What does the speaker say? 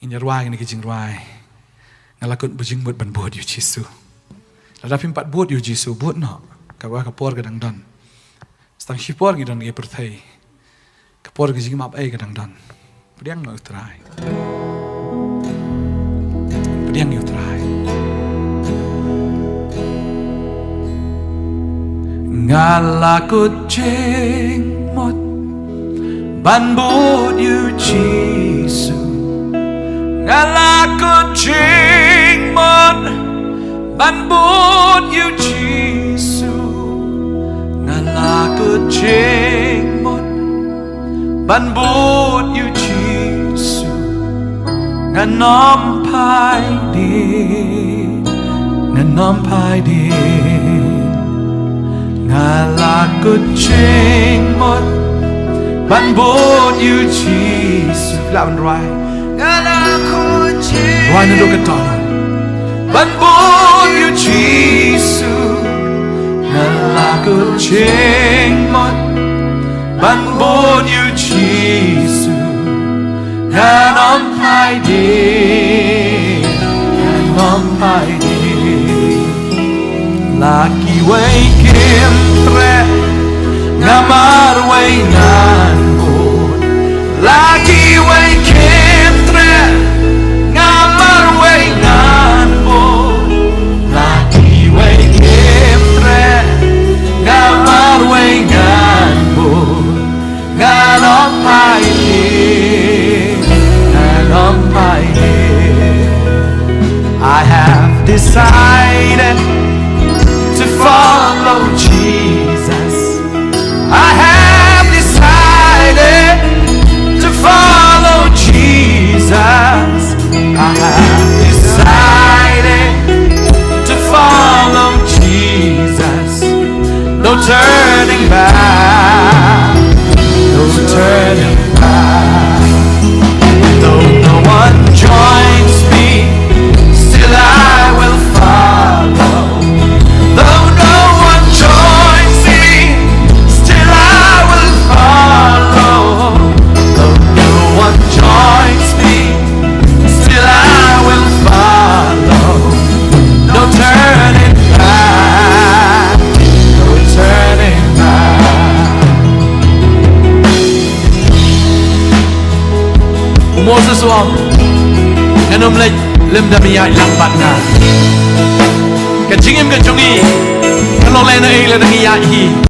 in your wine and kitchen rye. And I couldn't bujing wood ban board you chisu. Let up him but board you jisu, board not. Kawaka porga dang done. Stang she porgy done a pyrthei. Kaporga jing up egg dang done. Phriang no try. Phriang you try. Ngala kucing mot ban board you jisu. Ngala kucing mot ban board you jisu. Ngala kucing mot ban board you jisu. Nganom pai di, nganom pai di. Ngala kucing mot ban board you jisu. Loud and right. Ngala kucing. Why not look at Donald? Ban board you jisu. Ngala kucing mot ban board you jisu. Nganom pai di, nganom pai di. Laki way kim tre ngamar way nan bod. Laki way kim tre ngamar way nan bod. Laki way kim tre ngamar way nan bod. Nganom pai di, nganom pai di. I have decided to follow Jesus. I have decided to follow Jesus. I have decided to follow Jesus. No turning back, no turning back. Though no one joins me, still I will follow. Though no one joins me, still I will follow. Though no one joins me, still I will follow. No turning back, no turning back. Moses wong, enom lek lem damiya lambat na. Kajingim kajungi, kalau lain ay lang nangyayari.